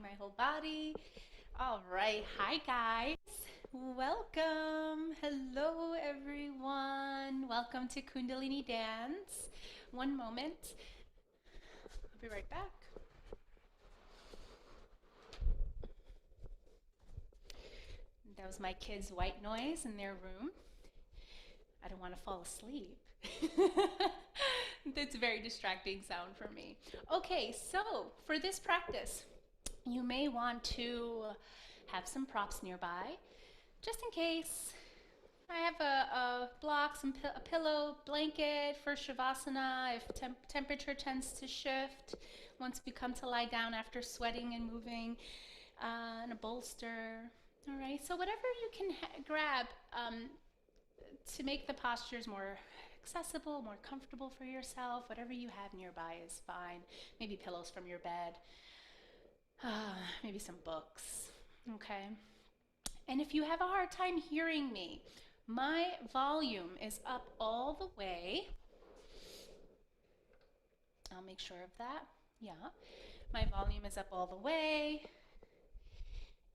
my whole body. All right, hi guys. Welcome. Hello everyone. Welcome to Kundalini Dance. One moment. I'll be right back. That was my kids' white noise in their room. I don't want to fall asleep. That's a very distracting sound for me. Okay, so for this practice, you may want to have some props nearby, just in case. I have a block, a pillow, blanket for Shavasana if temperature tends to shift once we come to lie down after sweating and moving, and a bolster. All right, so whatever you can grab to make the postures more accessible, more comfortable for yourself, whatever you have nearby is fine. Maybe pillows from your bed, maybe some books, okay? And if you have a hard time hearing me, my volume is up all the way. I'll make sure of that. Yeah, my volume is up all the way.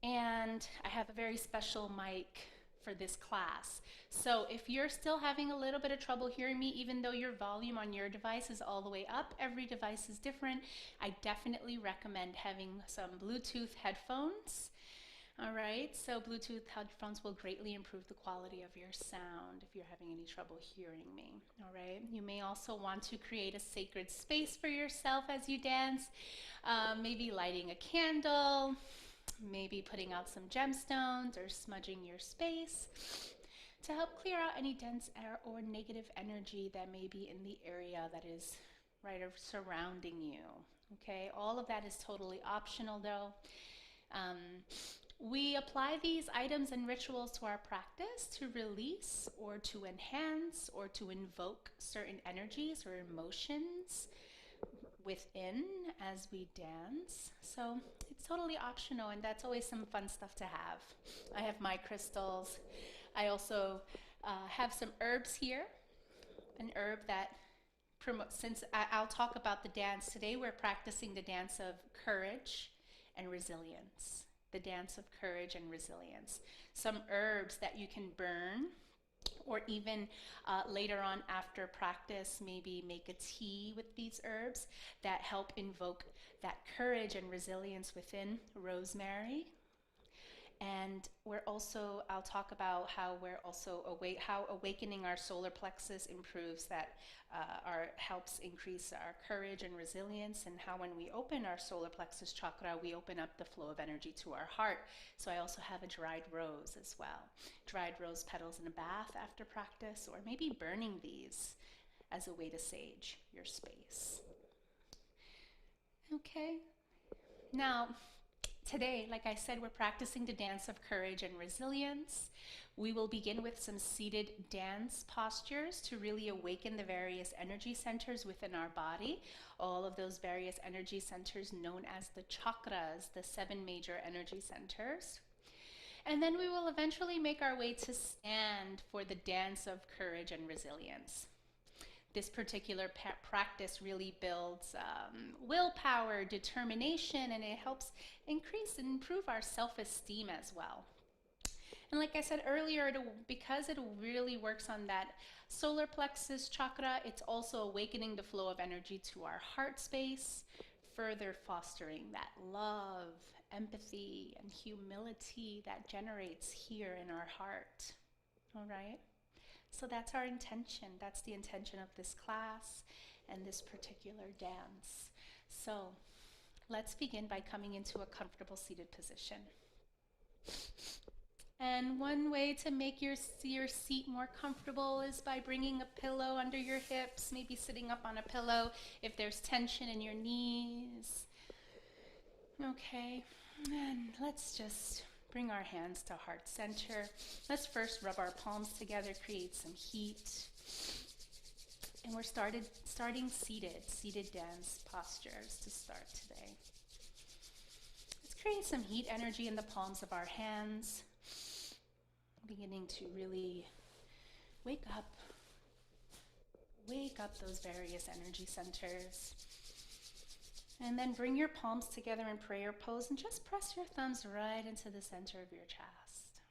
And I have a very special mic for this class. So if you're still having a little bit of trouble hearing me, even though your volume on your device is all the way up, every device is different, I definitely recommend having some Bluetooth headphones. All right, so Bluetooth headphones will greatly improve the quality of your sound if you're having any trouble hearing me. All right, you may also want to create a sacred space for yourself as you dance, maybe lighting a candle, maybe putting out some gemstones or smudging your space to help clear out any dense air or negative energy that may be in the area that is right surrounding you. Okay, all of that is totally optional though. We apply these items and rituals to our practice to release or to enhance or to invoke certain energies or emotions within as we dance. So it's totally optional, and that's always some fun stuff to have. I have my crystals. I also have some herbs here. An herb that promotes, since I'll talk about the dance today, we're practicing the dance of courage and resilience. The dance of courage and resilience. Some herbs that you can burn, or even later on after practice, maybe make a tea with these herbs that help invoke that courage and resilience within. Rosemary. And I'll talk about how we're also how awakening our solar plexus improves that, helps increase our courage and resilience, and how when we open our solar plexus chakra, we open up the flow of energy to our heart. So I also have a dried rose as well. Dried rose petals in a bath after practice, or maybe burning these as a way to sage your space. Okay. Now, today, like I said, we're practicing the dance of courage and resilience. We will begin with some seated dance postures to really awaken the various energy centers within our body. All of those various energy centers known as the chakras, the 7 major energy centers. And then we will eventually make our way to stand for the dance of courage and resilience. This particular practice really builds willpower, determination, and it helps increase and improve our self-esteem as well. And like I said earlier, because it really works on that solar plexus chakra, it's also awakening the flow of energy to our heart space, further fostering that love, empathy, and humility that generates here in our heart. All right? So that's our intention. That's the intention of this class and this particular dance. So let's begin by coming into a comfortable seated position. And one way to make your seat more comfortable is by bringing a pillow under your hips, maybe sitting up on a pillow if there's tension in your knees. Okay, and let's just bring our hands to heart center. Let's first rub our palms together, create some heat. And we're starting seated dance postures to start today. Let's create some heat energy in the palms of our hands, beginning to really wake up those various energy centers. And then bring your palms together in prayer pose and just press your thumbs right into the center of your chest.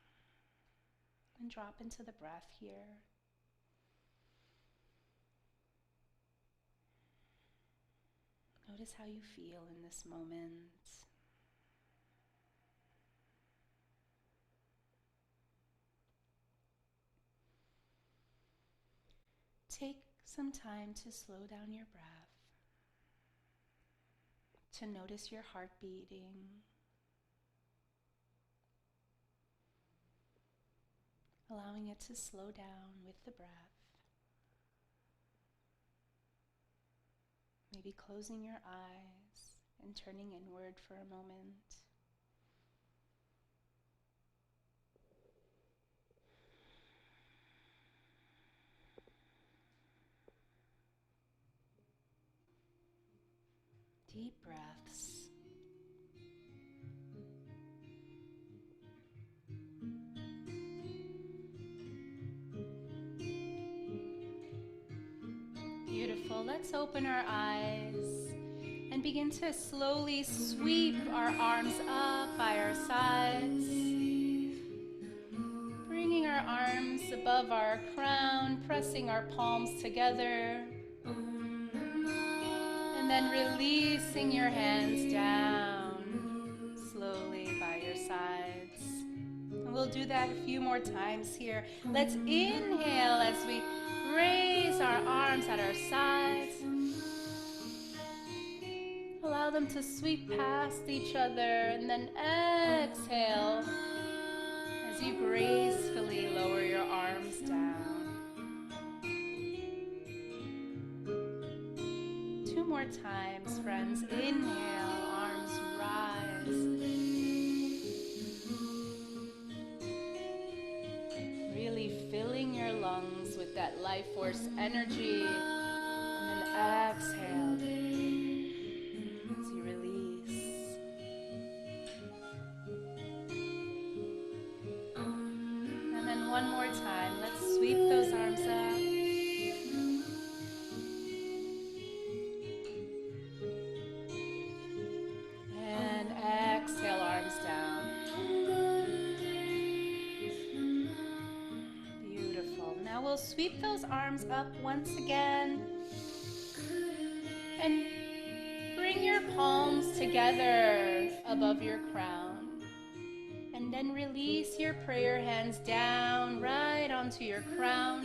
And drop into the breath here. Notice how you feel in this moment. Take some time to slow down your breath, to notice your heart beating, allowing it to slow down with the breath. Maybe closing your eyes and turning inward for a moment. Deep breaths. Beautiful. Let's open our eyes and begin to slowly sweep our arms up by our sides, bringing our arms above our crown, pressing our palms together, and then releasing your hands down slowly by your sides. And we'll do that a few more times here. Let's inhale as we raise our arms at our sides. Allow them to sweep past each other, and then exhale as you gracefully lower your arms down. 2 more times, friends. Inhale, arms rise. Really filling your lungs with that life force energy. And then exhale as you release. And then one more time. Let's sweep those arms up. And exhale, arms down. Beautiful. Now we'll sweep those arms up once again. And bring your palms together above your crown. And then release your prayer hands down right onto your crown.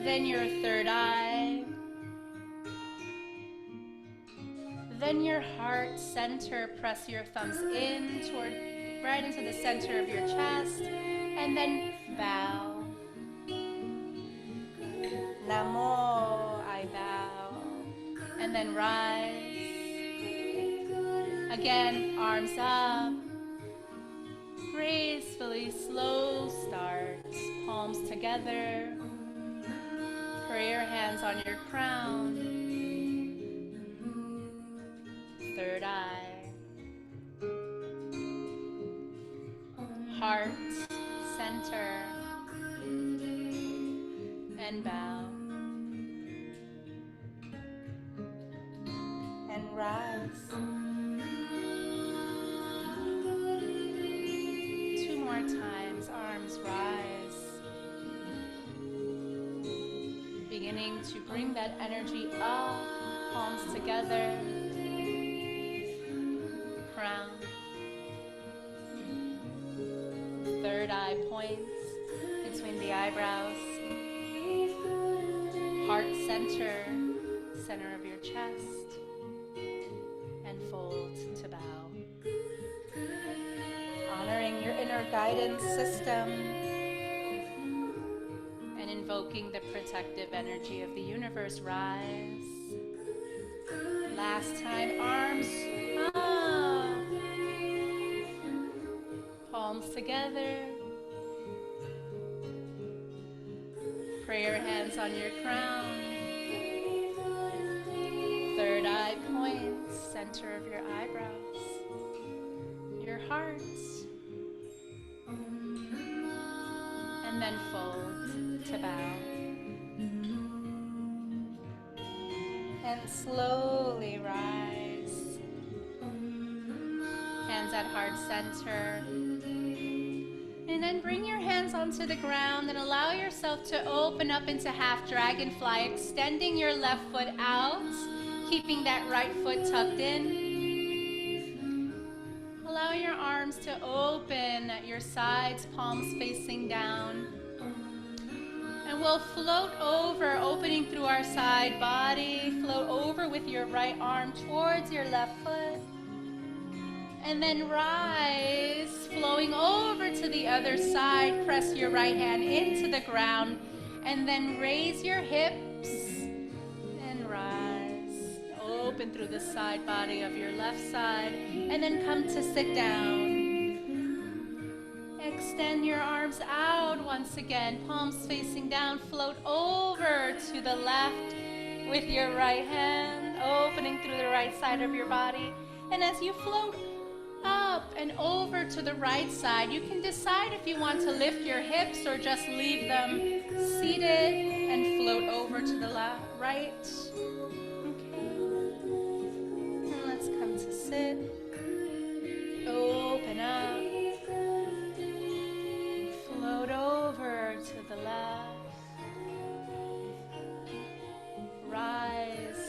Then your third eye. Then your heart center. Press your thumbs in toward right into the center of your chest. And then bow. Namo, I bow. And then rise. Again, arms up. Gracefully, slow start. Palms together. Prayer hands on your crown. Third eye. Heart, center. And bow. And rise. 2 more times, arms rise. Beginning to bring that energy up, palms together, crown. Third eye points between the eyebrows. Heart center, center of your chest, and fold to bow. Honoring your inner guidance system and invoking the protective energy of the universe, rise. Last time, arms up, palms together. Prayer hands on your crown. Third eye points, center of your eyebrows, your heart. And then fold to bow. And slowly rise. Hands at heart center. And then bring your hands onto the ground and allow yourself to open up into half dragonfly, extending your left foot out, keeping that right foot tucked in. Allow your arms to open at your sides, palms facing down. And we'll float over, opening through our side body. Float over with your right arm towards your left foot. And then rise, flowing over to the other side. Press your right hand into the ground. And then raise your hips and rise. Open through the side body of your left side. And then come to sit down. Extend your arms out once again, palms facing down. Float over to the left with your right hand, opening through the right side of your body. And as you float up and over to the right side, you can decide if you want to lift your hips or just leave them seated and float over to the right. Okay. And let's come to sit. Open up. Float over to the left. Rise.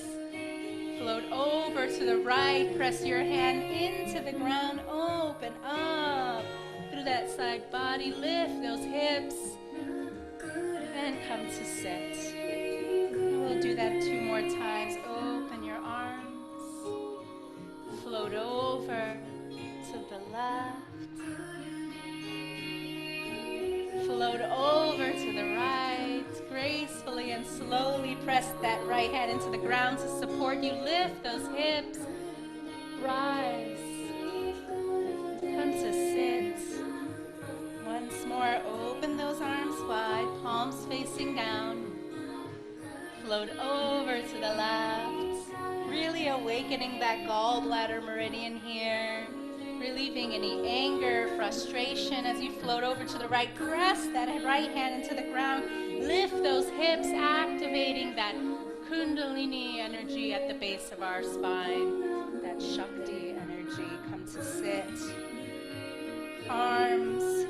Float over to the right. Press your hand into the ground. Open up through that side body. Lift those hips. And come to sit. And we'll do that 2 more times. Open your arms. Float over to the left. Float over to the right, gracefully and slowly press that right hand into the ground to support you. Lift those hips, rise, come to sit. Once more, open those arms wide, palms facing down. Float over to the left, really awakening that gallbladder meridian here. Relieving any anger, frustration as you float over to the right. Press that right hand into the ground. Lift those hips, activating that Kundalini energy at the base of our spine. That Shakti energy. Come to sit. Arms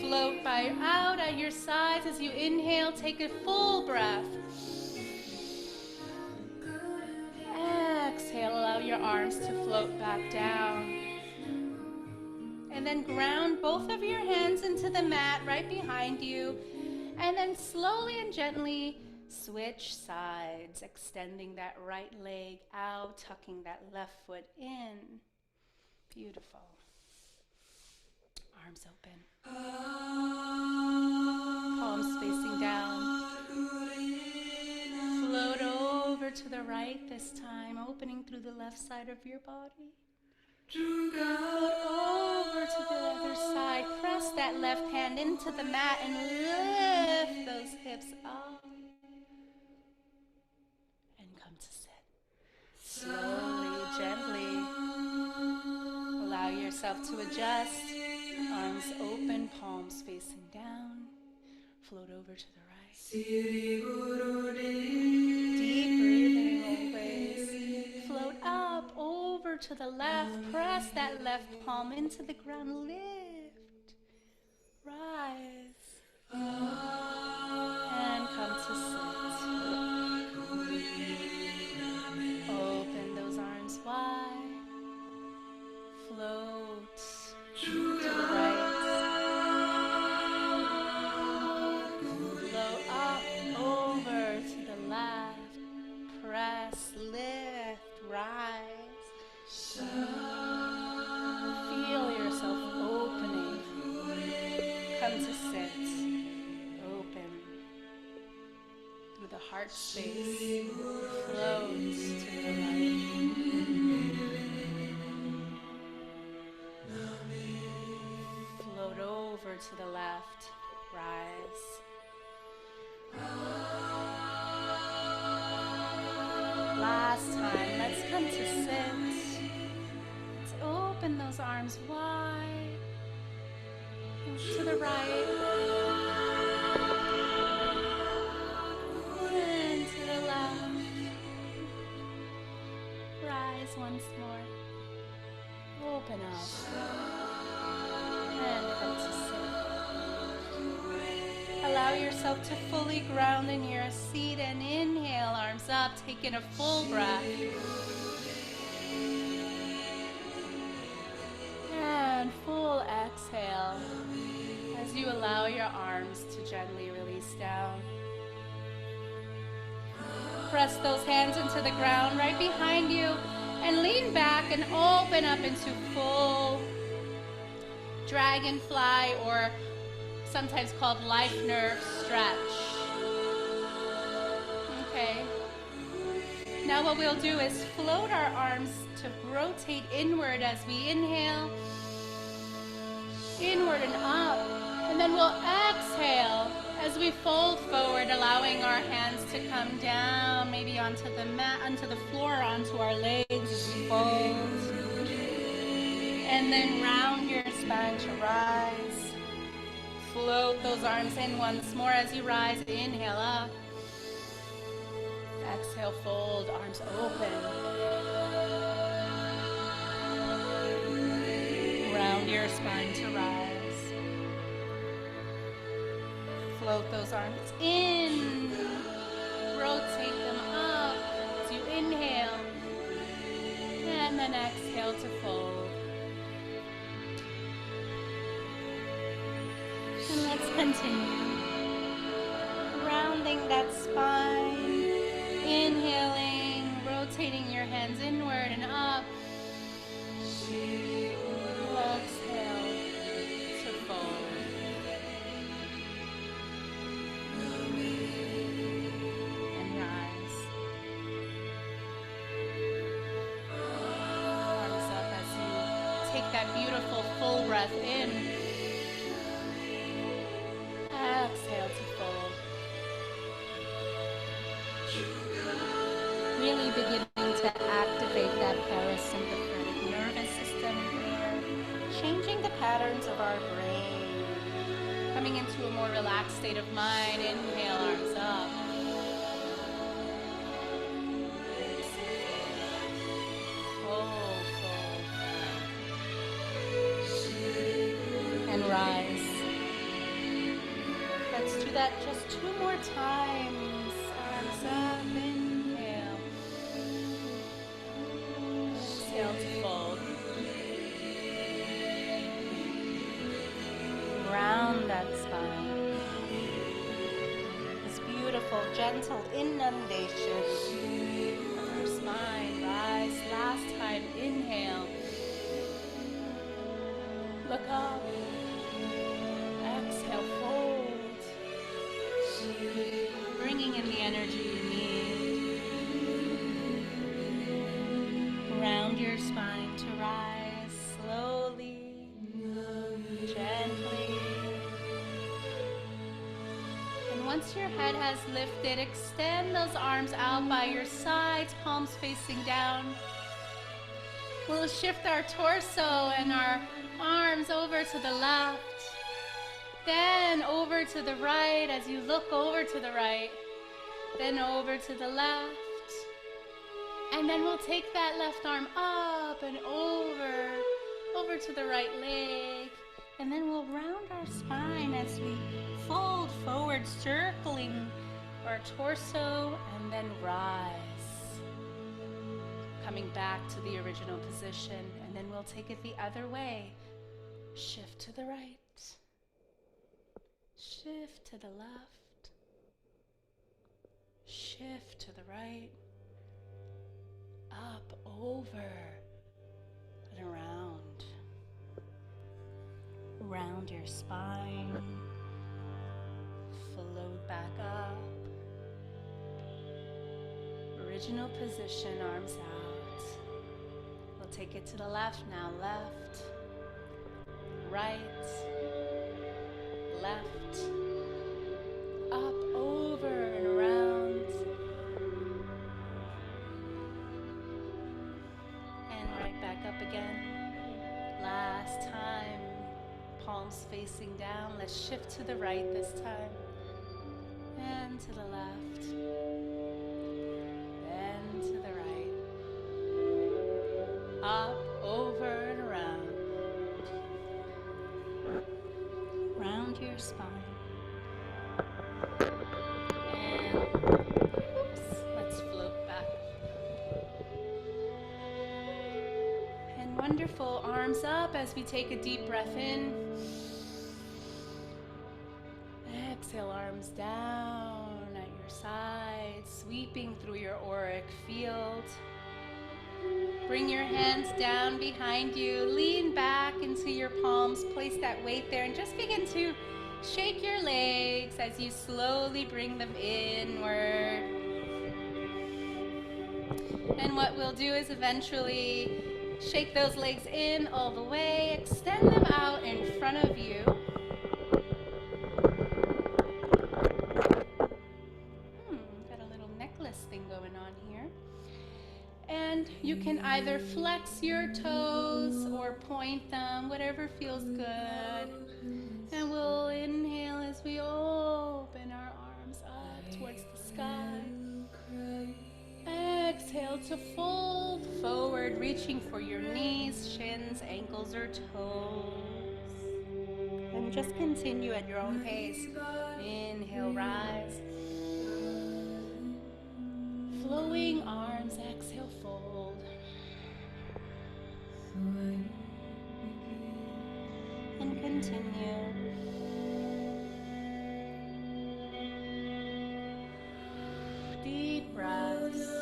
float out at your sides as you inhale. Take a full breath. Exhale, allow your arms to float back down. And then ground both of your hands into the mat right behind you. And then slowly and gently switch sides, extending that right leg out, tucking that left foot in. Beautiful. Arms open. Palms facing down. Float over to the right this time, opening through the left side of your body. Float over to the other side. Press that left hand into the mat and lift those hips up. And come to sit. Slowly, gently. Allow yourself to adjust. Arms open, palms facing down. Float over to the right. Deep breathing always. Float up, over to the left. Press that left palm into the ground. Lift. Rise. And come to sit. Open those arms wide. Float to the right. Float up, over to the left. Press, lift, rise. Feel yourself opening. Come to sit. Open through the heart space. Float to the right. Float over to the left. Rise. Last time, let's come to sit. Let's open those arms wide. To the right. And to the left. eyes once more. Open up. And come to sit. Allow yourself to fully ground in your seat and inhale, arms up, taking a full breath. And full exhale as you allow your arms to gently release down. Press those hands into the ground right behind you and lean back and open up into full dragonfly, or sometimes called life nerve stretch. Okay. Now what we'll do is float our arms to rotate inward as we inhale, inward and up, and then we'll exhale as we fold forward, allowing our hands to come down, maybe onto the mat, onto the floor, onto our legs as we fold. And then round your spine to rise. Float those arms in once more as you rise. Inhale up. Exhale, fold, arms open. Round your spine to rise. Float those arms in. Rotate them up as you inhale. And then exhale to fold. And let's continue. Rounding that spine. Inhaling, rotating your hands inward and up. Exhale to fold. And rise. Arms up as you take that beautiful full breath in. Exhale to fold. Really beginning to activate that parasympathetic nervous system here, changing the patterns of our brain, coming into a more relaxed state of mind. Inhale, arms up. Fold, fold. And rise. Let's do that just 2 more times. Arms up, inhale. Exhale to fold. Round that spine. This beautiful, gentle inundation of your spine. Rise. Last time, inhale. Look up. Exhale, fold. Bringing in the energy you need. Round your spine to rise slowly, gently. And once your head has lifted, extend those arms out by your sides, palms facing down. We'll shift our torso and our arms over to the left. Then over to the right as you look over to the right. Then over to the left. And then we'll take that left arm up and over to the right leg. And then we'll round our spine as we fold forward, circling our torso, and then rise. Coming back to the original position, and then we'll take it the other way. Shift to the right. Shift to the left. Shift to the right. Up, over, and around. Round your spine. Float back up. Original position, arms out. We'll take it to the left now. Left, right, left, up, over, and around. And right back up again. Last time. Palms facing down. Let's shift to the right this time. And to the left. Then to the right. Wonderful. Arms up as we take a deep breath in. Exhale, arms down at your sides, sweeping through your auric field. Bring your hands down behind you. Lean back into your palms. Place that weight there and just begin to shake your legs as you slowly bring them inward. And what we'll do is eventually shake those legs in all the way. Extend them out in front of you. Got a little necklace thing going on here. And you can either flex your toes or point them, whatever feels good. And we'll inhale as we open our arms up towards the sky. Exhale to fold forward, reaching for your knees, shins, ankles, or toes. And just continue at your own pace. Inhale, rise. Flowing arms, exhale, fold. And continue. Deep breaths.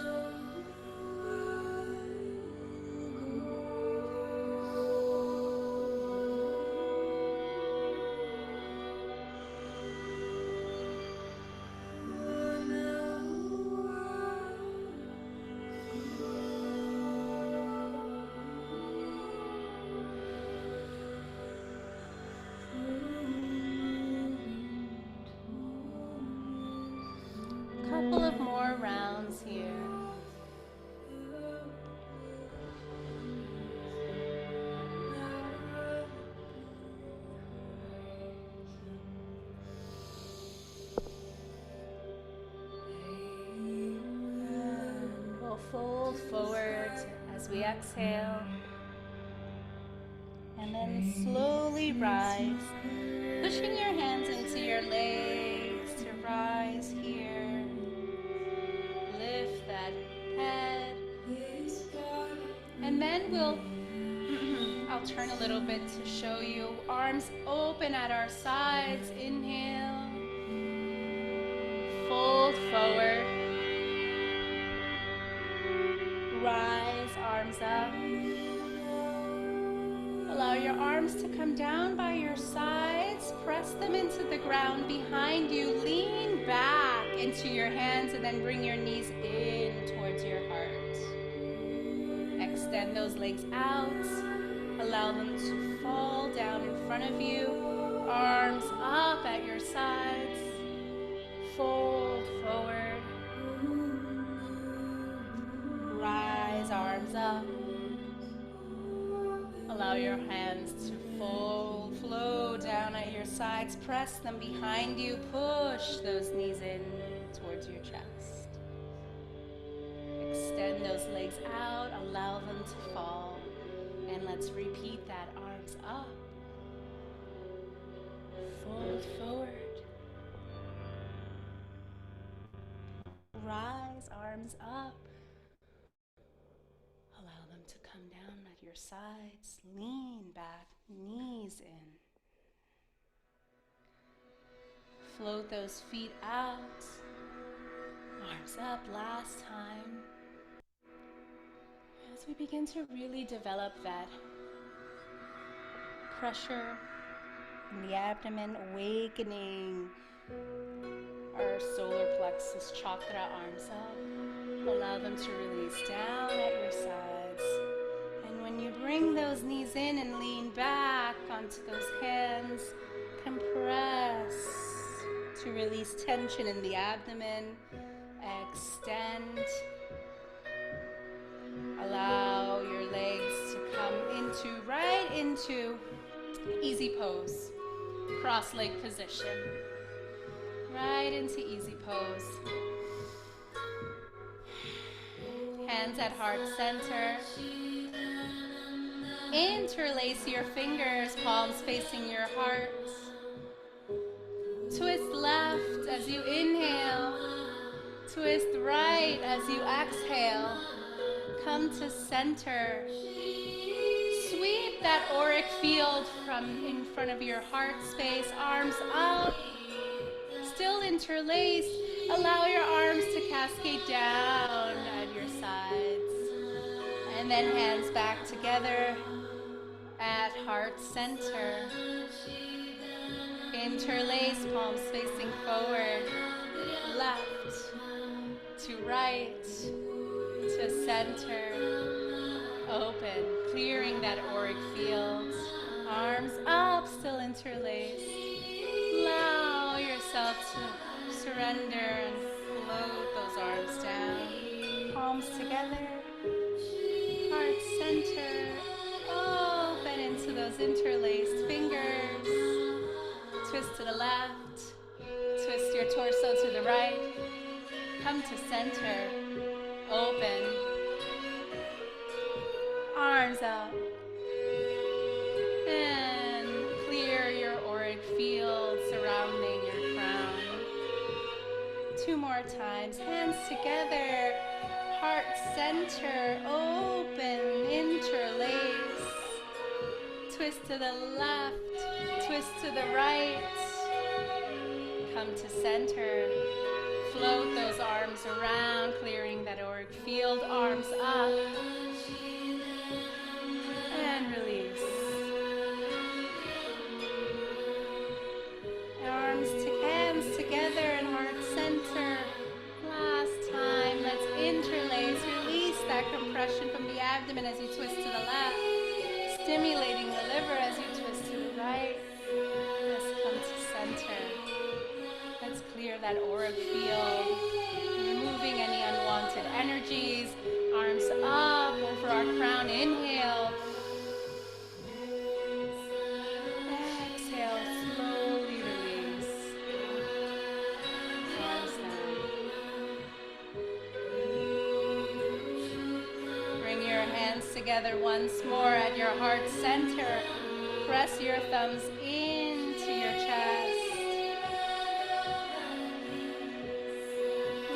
Couple of more rounds here. We'll fold forward as we exhale. And then slowly rise, pushing your hands into your legs to rise here. Lift that head. And then I'll turn a little bit to show you. Arms open at our sides. Inhale. Fold forward. Rise, arms up. Allow your arms to come down by your sides. Press them into the ground behind you. Lean back into your hands and then bring your knees in towards your heart. Extend those legs out. Allow them to fall down in front of you. Arms up at your sides. Fold forward. Rise, arms up. Allow your hands to fold, flow down at your sides. Press them behind you. Push those knees in towards your chest. Extend those legs out. Allow them to fall. And let's repeat that. Arms up. Fold forward. Rise, arms up. Allow them to come down at your sides. Lean back, knees in. Float those feet out. Arms up last time. As we begin to really develop that pressure in the abdomen, awakening our solar plexus chakra, arms up. Allow them to release down at your sides. And when you bring those knees in and lean back onto those hands, compress to release tension in the abdomen. Extend. Allow your legs to come right into easy pose, cross-leg position. Right into easy pose. Hands at heart center. Interlace your fingers, palms facing your heart. Twist left as you inhale. Twist right as you exhale. Come to center. that auric field from in front of your heart space, arms up, still interlaced. Allow your arms to cascade down at your sides. And then hands back together at heart center. Interlace, palms facing forward, left to right to center. Open, clearing that auric field. Arms up, still interlaced. Allow yourself to surrender and float those arms down. Palms together, heart center. Open into those interlaced fingers. Twist to the left. Twist your torso to the right. Come to center. Open. Arms up. And clear your auric field surrounding your crown. 2 more times. Hands together. Heart center. Open. Interlace. Twist to the left. Twist to the right. Come to center. Float those arms around, clearing that auric field. Arms up. And release. Hands together and heart center. Last time. Let's interlace. Release that compression from the abdomen as you twist to the left. Stimulating the liver as you twist to the right. Let's come to center. Let's clear that auric field. Removing any unwanted energies. Arms up over our crown. Inhale. Exhale. Slowly release. Arms down. Bring your hands together once more at your heart center. Press your thumbs into your chest.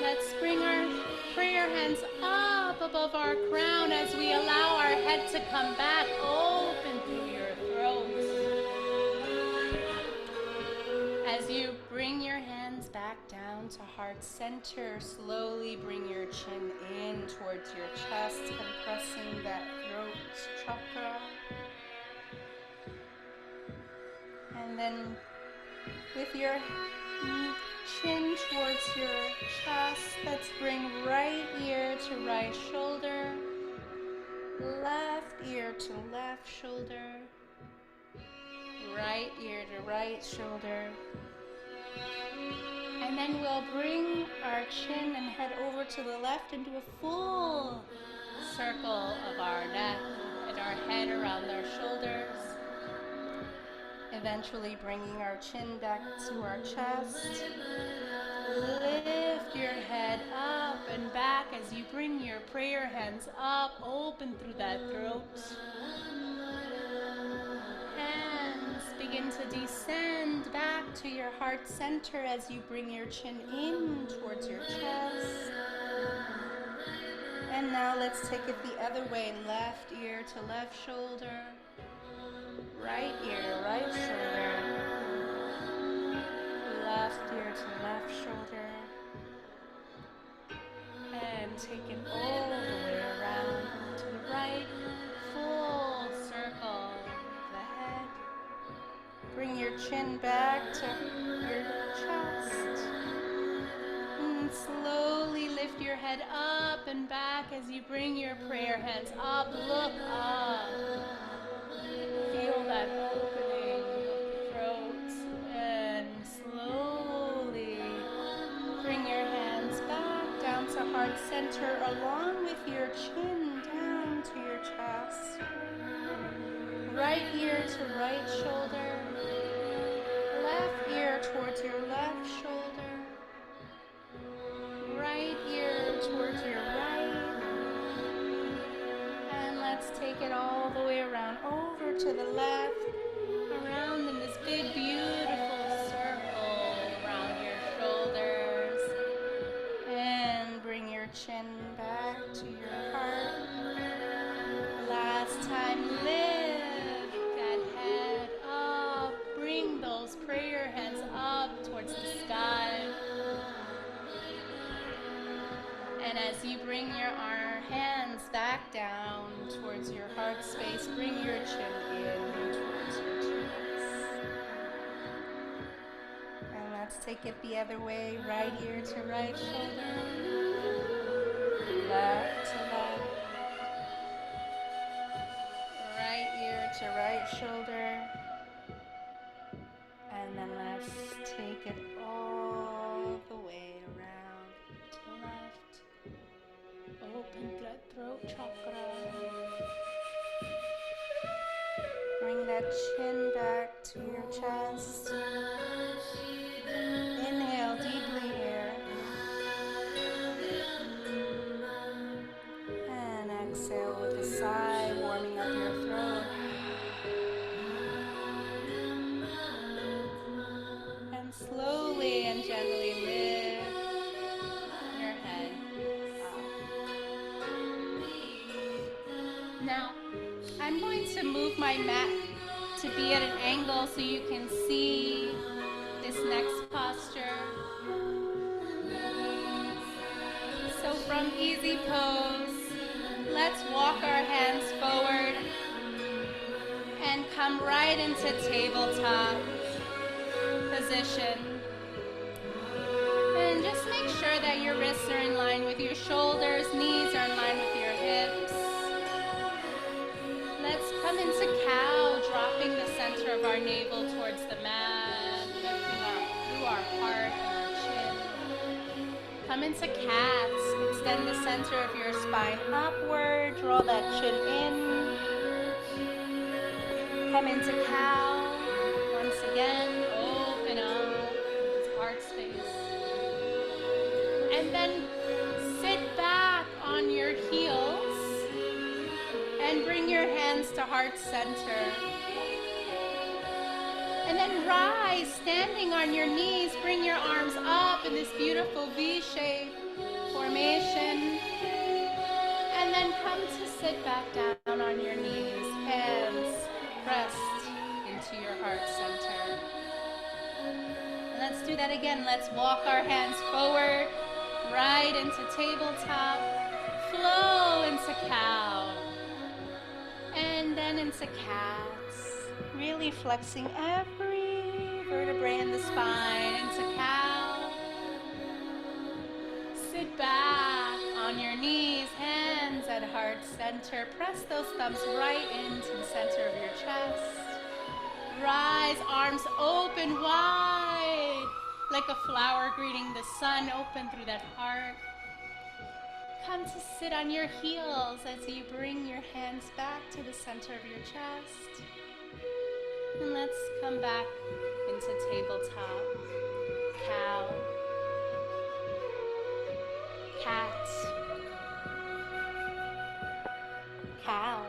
Let's bring our prayer hands up above our crown as we allow our head to come back. Open through your throat. As you bring your hands back down to heart center, slowly bring your chin in towards your chest, compressing that throat chakra. And then with your chin towards your chest, let's bring right ear to right shoulder, left ear to left shoulder, right ear to right shoulder. And then we'll bring our chin and head over to the left and do a full circle of our neck and our head around our shoulders. Eventually bringing our chin back to our chest. Lift your head up and back as you bring your prayer hands up, open through that throat. Hands begin to descend back to your heart center as you bring your chin in towards your chest. And now let's take it the other way, left ear to left shoulder. Right ear to right shoulder, left ear to left shoulder, and take it all the way around to the right, full circle of the head. Bring your chin back to your chest, and slowly lift your head up and back as you bring your prayer hands up. Look up. Feel that opening of the throat, and slowly bring your hands back down to heart center along with your chin down to your chest. Right ear to right shoulder, left ear towards your left shoulder, right ear towards your right. Let's take it all the way around, over to the left, around in this big, beautiful circle around your shoulders. And bring your chin back to your heart. Last time, lift you bring your hands back down towards your heart space, bring your chin in towards your chest. And let's take it the other way, right ear to right shoulder, left to left, right ear to right shoulder. And then let's take it all the way around to left. Open that throat chakra. Bring that chin back to your chest. Inhale deeply here. And exhale with a sigh, warming up your throat. And slowly and gently lift your head up. Now, I'm going to move my mat to be at an angle so you can see this next posture. So from easy pose, let's walk our hands forward and come right into tabletop position. And just make sure that your wrists are in line with your shoulders, knees are in line with your hips. Let's come into cow, dropping the center of our navel towards the mat, lifting up through our heart and our chin. Come into cats, extend the center of your spine upward, draw that chin in. Come into cow, once again, open up, it's heart space. And then sit back on your heels and bring your hands to heart center. And then rise, standing on your knees, bring your arms up in this beautiful V-shape formation. And then come to sit back down on your knees, hands pressed into your heart center. And let's do that again. Let's walk our hands forward, right into tabletop, flow into cow, and then into cats. Really flexing every vertebrae in the spine into cow. Sit back on your knees, hands at heart center. Press those thumbs right into the center of your chest. Rise, arms open wide, like a flower greeting the sun, open through that heart. Come to sit on your heels as you bring your hands back to the center of your chest. And let's come back into tabletop. Cow. Cat. Cow.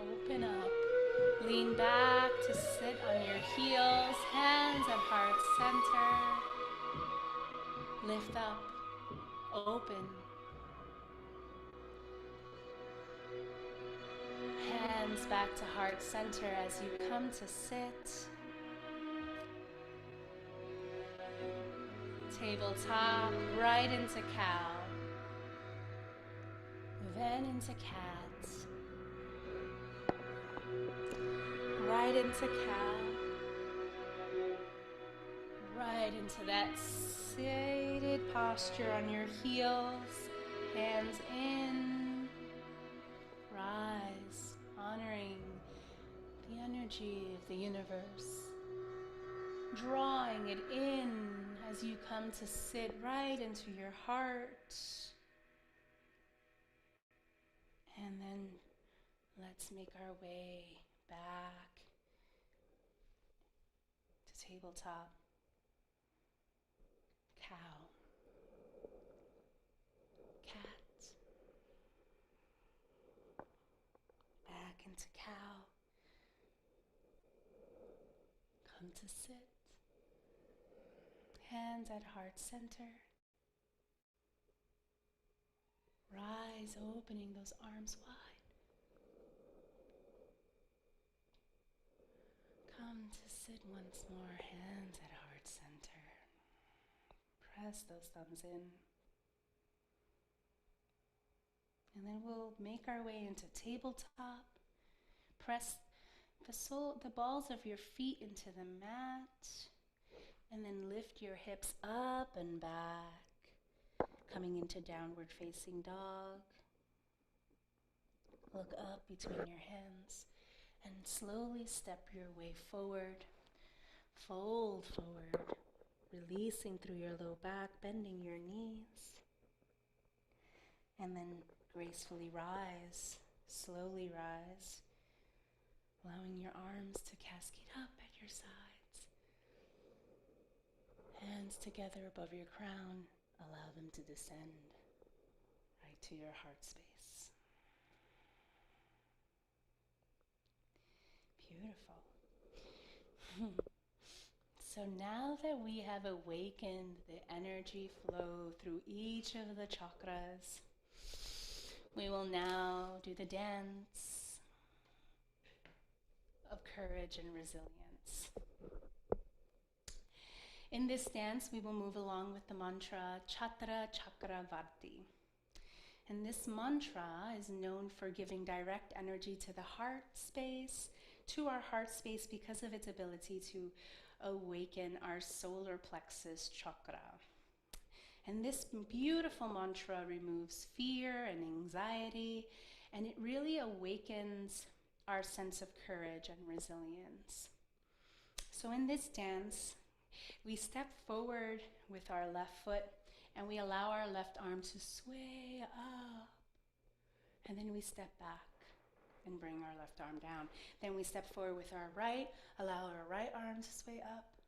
Open up. Lean back to sit on your heels, hands at heart center. Lift up. Open. Hands back to heart center as you come to sit. Tabletop, right into cow. Then into cat. Right into cow. Right into that seated posture on your heels. Hands in. Rise, honoring the energy of the universe. Drawing it in as you come to sit right into your heart. And then let's make our way back to tabletop. Cow. Cat. Back into cow. Come to sit. Hands at heart center. Rise, opening those arms wide. Come to sit once more, hands at heart center. Press those thumbs in. And then we'll make our way into tabletop. Press the balls of your feet into the mat. And then lift your hips up and back. Coming into downward facing dog. Look up between your hands. And slowly step your way forward. Fold forward. Releasing through your low back, bending your knees. And then gracefully rise, slowly rise, allowing your arms to cascade up at your sides. Hands together above your crown, allow them to descend right to your heart space. Beautiful. So now that we have awakened the energy flow through each of the chakras, we will now do the dance of courage and resilience. In this dance, we will move along with the mantra Chatra Chakra Varti. And this mantra is known for giving direct energy to the heart space, to our heart space, because of its ability to awaken our solar plexus chakra. And this beautiful mantra removes fear and anxiety, and it really awakens our sense of courage and resilience. So in this dance, we step forward with our left foot, and we allow our left arm to sway up. And then we step back and bring our left arm down. Then we step forward with our right, allow our right arm to sway up,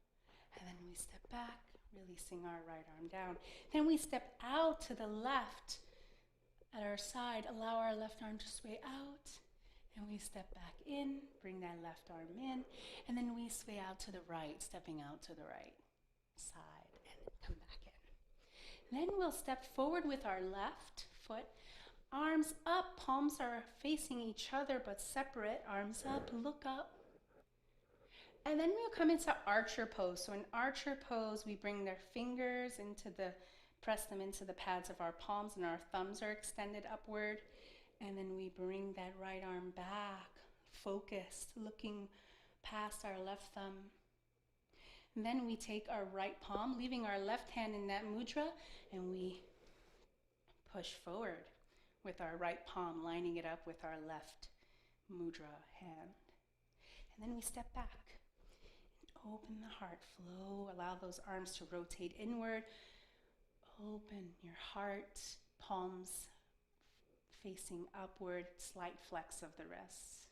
and then we step back, releasing our right arm down. Then we step out to the left at our side, allow our left arm to sway out, and we step back in, bring that left arm in, and then we sway out to the right, stepping out to the right side, and come back in. Then we'll step forward with our left foot, arms up, palms are facing each other but separate, arms up, look up. And then we'll come into archer pose. So in archer pose, we bring their fingers press them into the pads of our palms, and our thumbs are extended upward. And then we bring that right arm back, focused, looking past our left thumb. And then we take our right palm, leaving our left hand in that mudra, and we push forward with our right palm, lining it up with our left mudra hand. And then we step back. Open the heart flow, allow those arms to rotate inward. Open your heart, palms facing upward, slight flex of the wrists.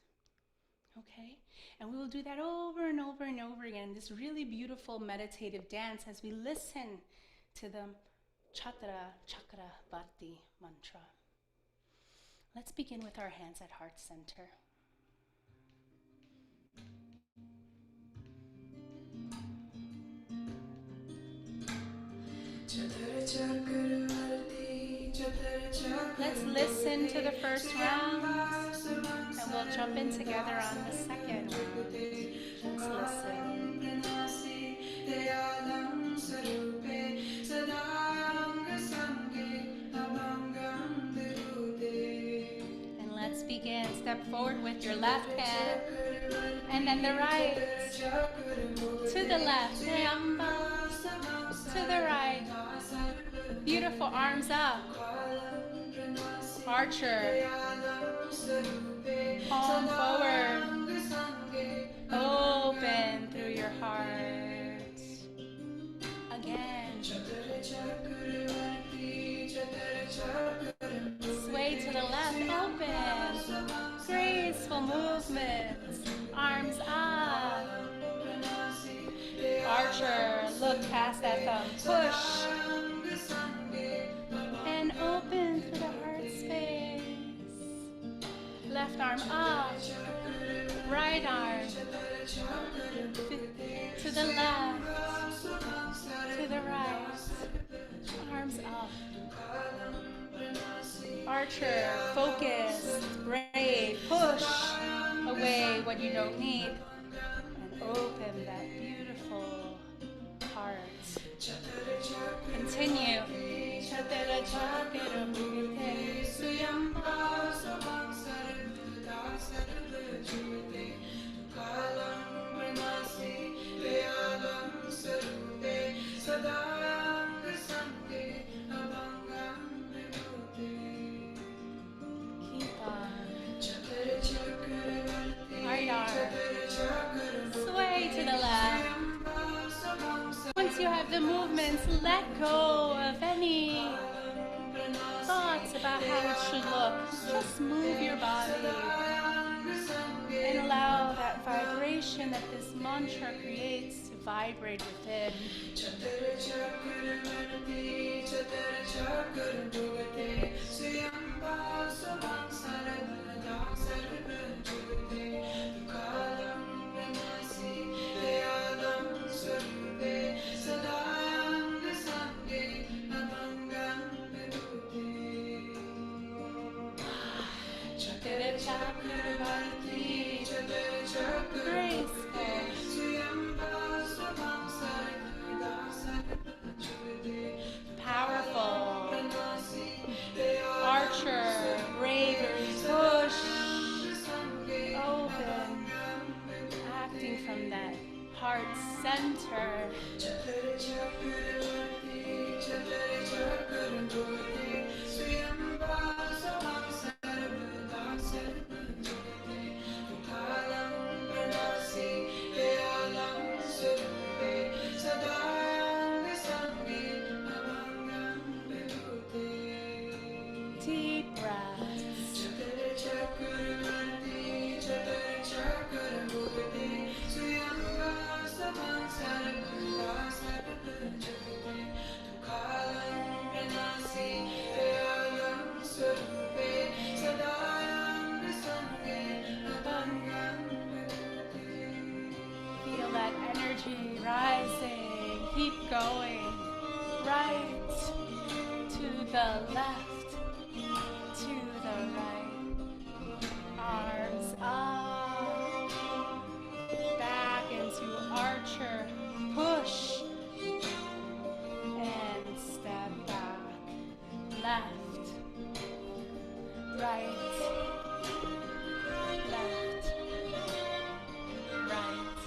Okay? And we will do that over and over and over again, this really beautiful meditative dance as we listen to the Chatra Chakra Varti mantra. Let's begin with our hands at heart center. Let's listen to the first round, and we'll jump in together on the second round. Just listen. And let's begin. Step forward with your left hand, and then the right. To the left. To the right. Beautiful, arms up. Archer. Palm forward. Open through your heart. Again. Sway to the left, open. Graceful movements. Arms up. Archer, look past that thumb. Push. And open through the heart space. Left arm up. Right arm. To the left. To the right. Arms up. Archer, focus, brave, push away what you don't need. And open that beautiful heart. Right arm. Sway to the left. Once you have the movements, let go of any thoughts about how it should look. Just move your body and allow that vibration that this mantra creates to vibrate within. Powerful. Archer, bravery, push, open, acting from that heart center. Deep breaths. Feel that energy rising. Keep going. Right to the left, to the right. Arms up. Back into archer. Push. And step back. Left. Right. Left. Right.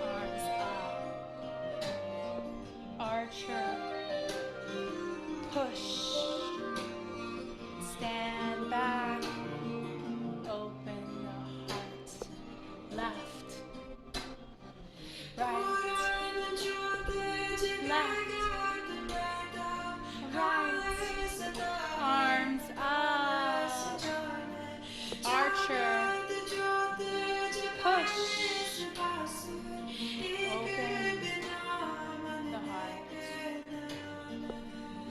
Arms up. Archer. Push. Stand back. Open the heart. Left. Right. Left. Right. Arms up. Archer. Push. Open the heart.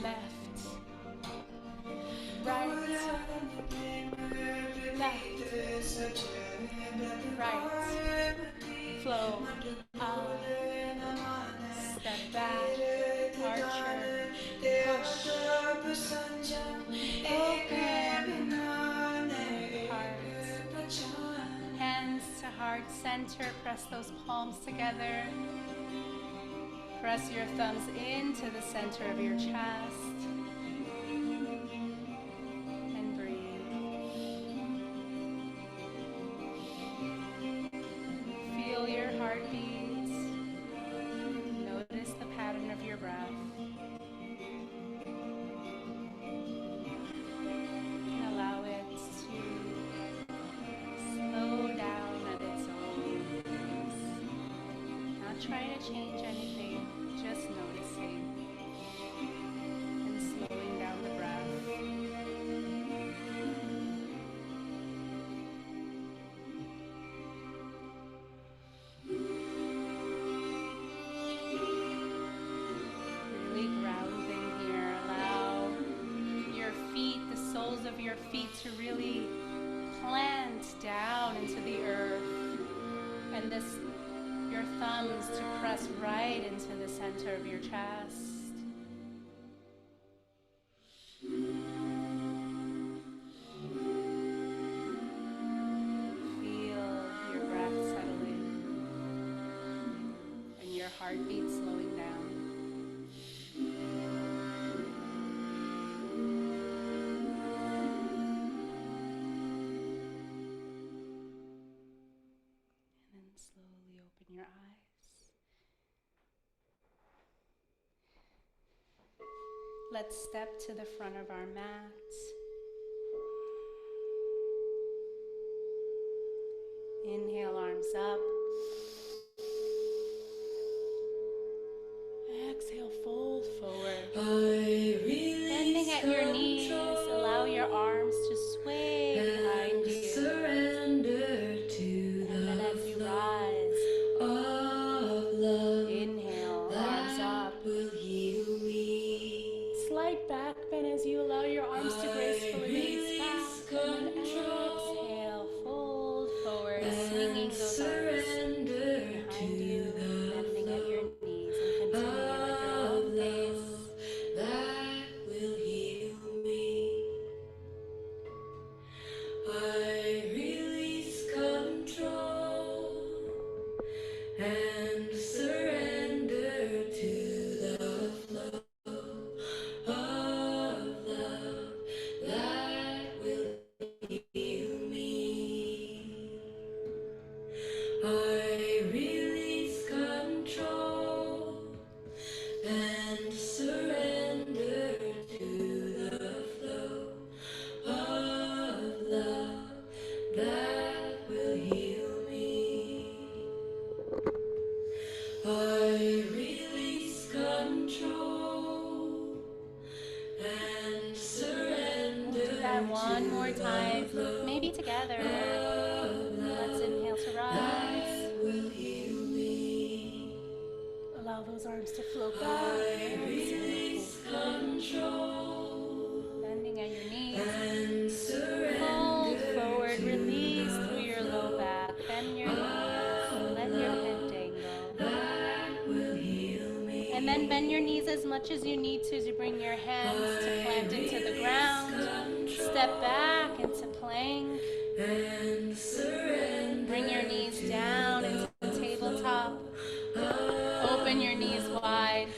Left. Right. Left. Right. Flow. Up. Step back. Archer. Push. Open. Heart. Hands to heart center. Press those palms together. Press your thumbs into the center of your chest. And breathe. Feel your heartbeats. Notice the pattern of your breath. And allow it to slow down at its own pace. Not trying to change anything, just noticing and slowing down the breath. Really grounding here. Allow your feet, the soles of your feet to really plant down into the earth. And your thumbs to press right into the center of your chest. Feel your breath settling and your heartbeat slowing down. Let's step to the front of our mat. Inhale, arms up. Exhale, fold forward. Bending at your knees, allow your arms to sway behind you. Surrender to And then as you rise, inhale, arms up. Slight back bend as you allow your arms to gracefully release back. And then exhale, fold forward, swinging those arms behind you, bending at your knees, and continuing at your own pace. That will heal me. I release control and surrender to the flow of love that will heal me. I release control and surrender to the flow of love that will heal me. I release control and surrender. We'll do that one more time, maybe together. Let's inhale to rise. Will heal me. Allow those arms to float back. I release control Bending at your knees. and surrender. Fold forward, release through your low back. Bend your knees. Let your head dangle. That will heal me. And then bend your knees as much as you need to bring your hands to plant into the ground. Step back into plank. And surrender. Bring your knees down into the tabletop. Open your knees wide.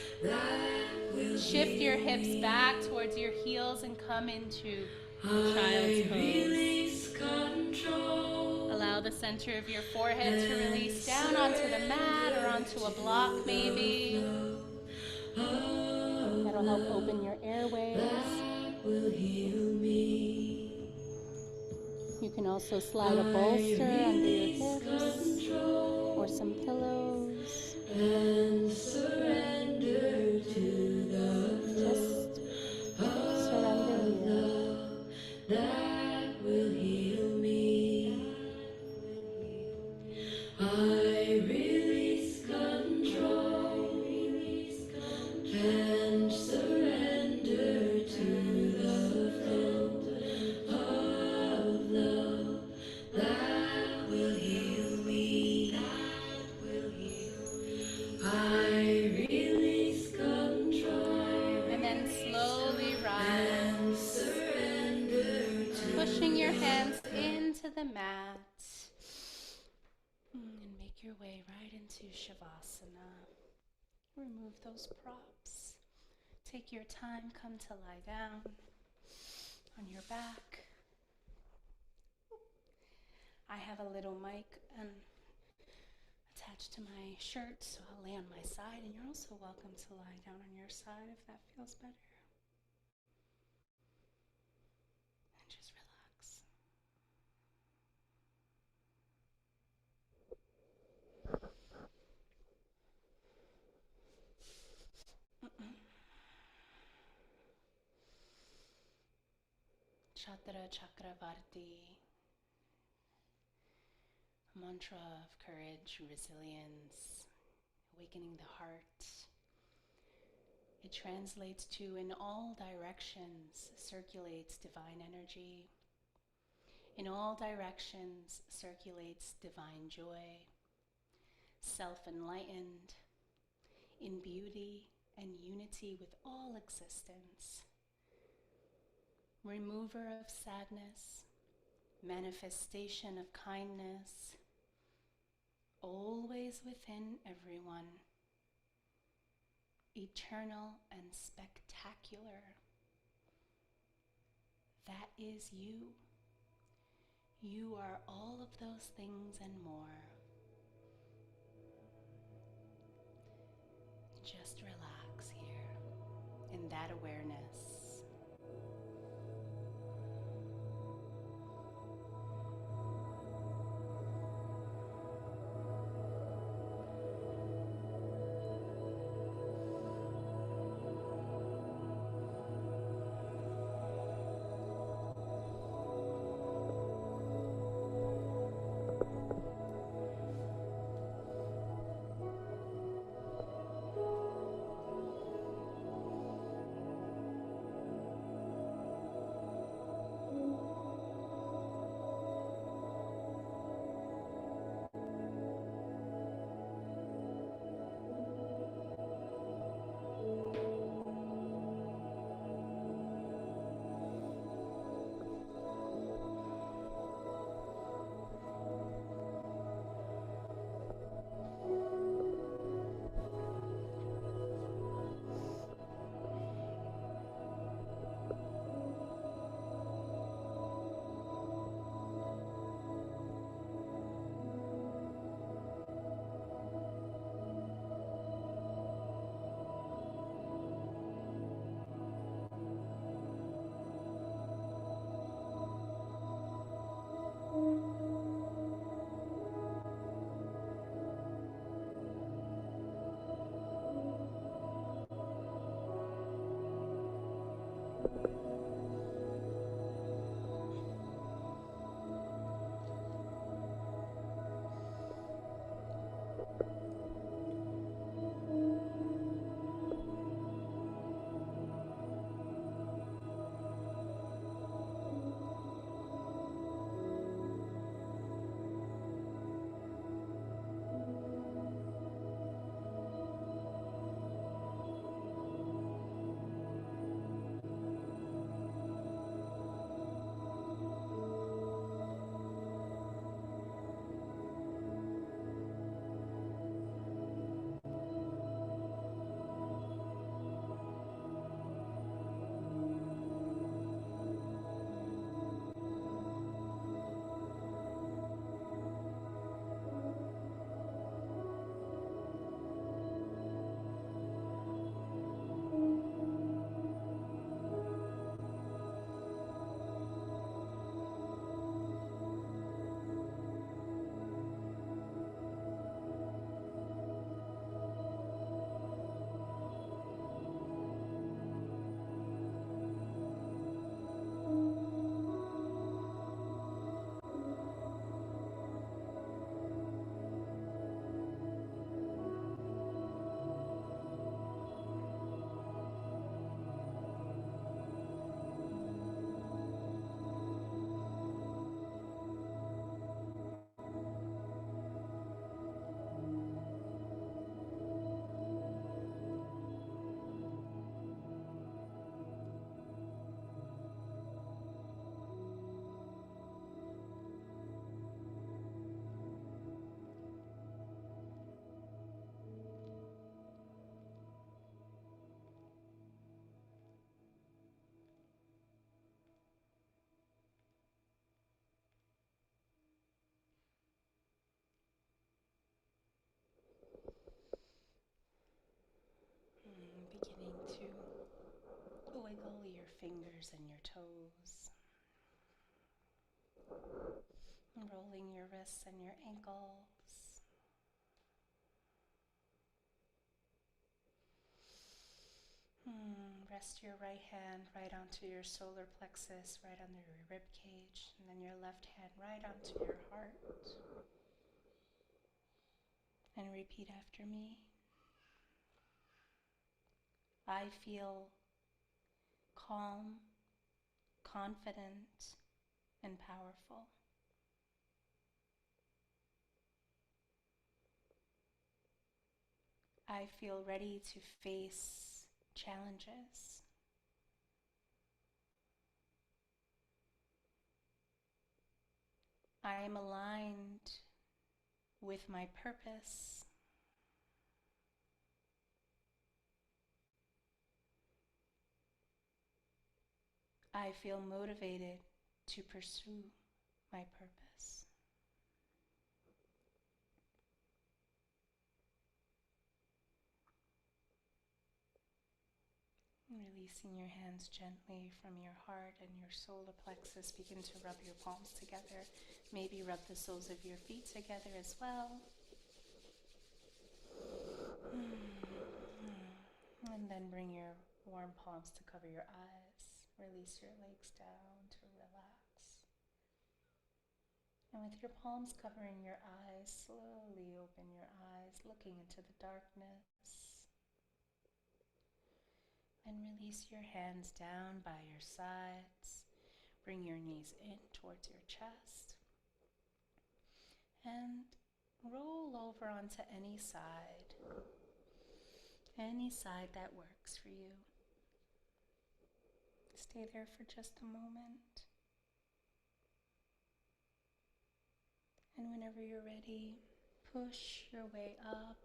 Shift your hips back towards your heels and come into child's pose. Release control. Allow the center of your forehead to release down onto the mat or onto a block maybe. That'll help open your airways. That will heal me. You can also slide a bolster under your hips or some pillows. And surrender to the Just surrender here. that will heal me. I release control and surrender to the flow of love that will heal me. I release control And then slowly rise, and surrender to pushing your hands into the mat. And make your way right into Shavasana. Remove those props. Take your time, come to lie down on your back. I have a little mic attached to my shirt, so I'll lay on my side, and you're also welcome to lie down on your side if that feels better. And just relax. Chatra Chakravarti, a mantra of courage, resilience, awakening the heart. It translates to in all directions circulates divine energy. In all directions circulates divine joy, self-enlightened, in beauty and unity with all existence. Remover of sadness, manifestation of kindness, always within everyone, eternal and spectacular. That is you. You are all of those things and more. Just relax here in that awareness. fingers and your toes. Rolling your wrists and your ankles. Rest your right hand right onto your solar plexus, right under your rib cage, and then your left hand right onto your heart. And repeat after me. I feel calm, confident, and powerful. I feel ready to face challenges. I am aligned with my purpose. I feel motivated to pursue my purpose. Releasing your hands gently from your heart and your solar plexus, begin to rub your palms together. Maybe rub the soles of your feet together as well. And then bring your warm palms to cover your eyes. Release your legs down to relax. And with your palms covering your eyes, slowly open your eyes, looking into the darkness. And release your hands down by your sides. Bring your knees in towards your chest. And roll over onto any side that works for you. Stay there for just a moment. And whenever you're ready, push your way up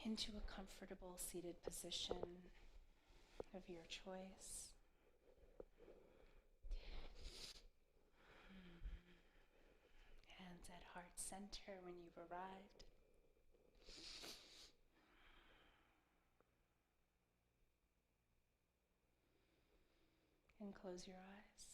into a comfortable seated position of your choice. Hands at heart center when you've arrived. And close your eyes.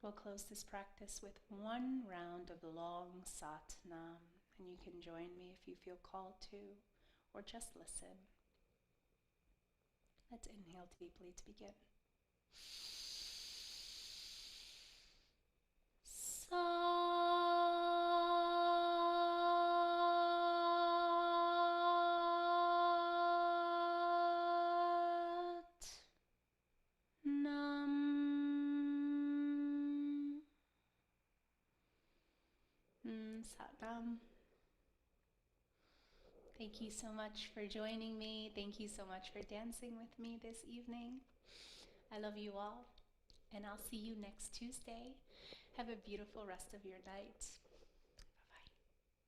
We'll close this practice with one round of long Sat Nam, and you can join me if you feel called to, or just listen. Let's inhale deeply to begin. Sat Nam. Thank you so much for joining me. Thank you so much for dancing with me this evening. I love you all, and I'll see you next Tuesday. Have a beautiful rest of your night.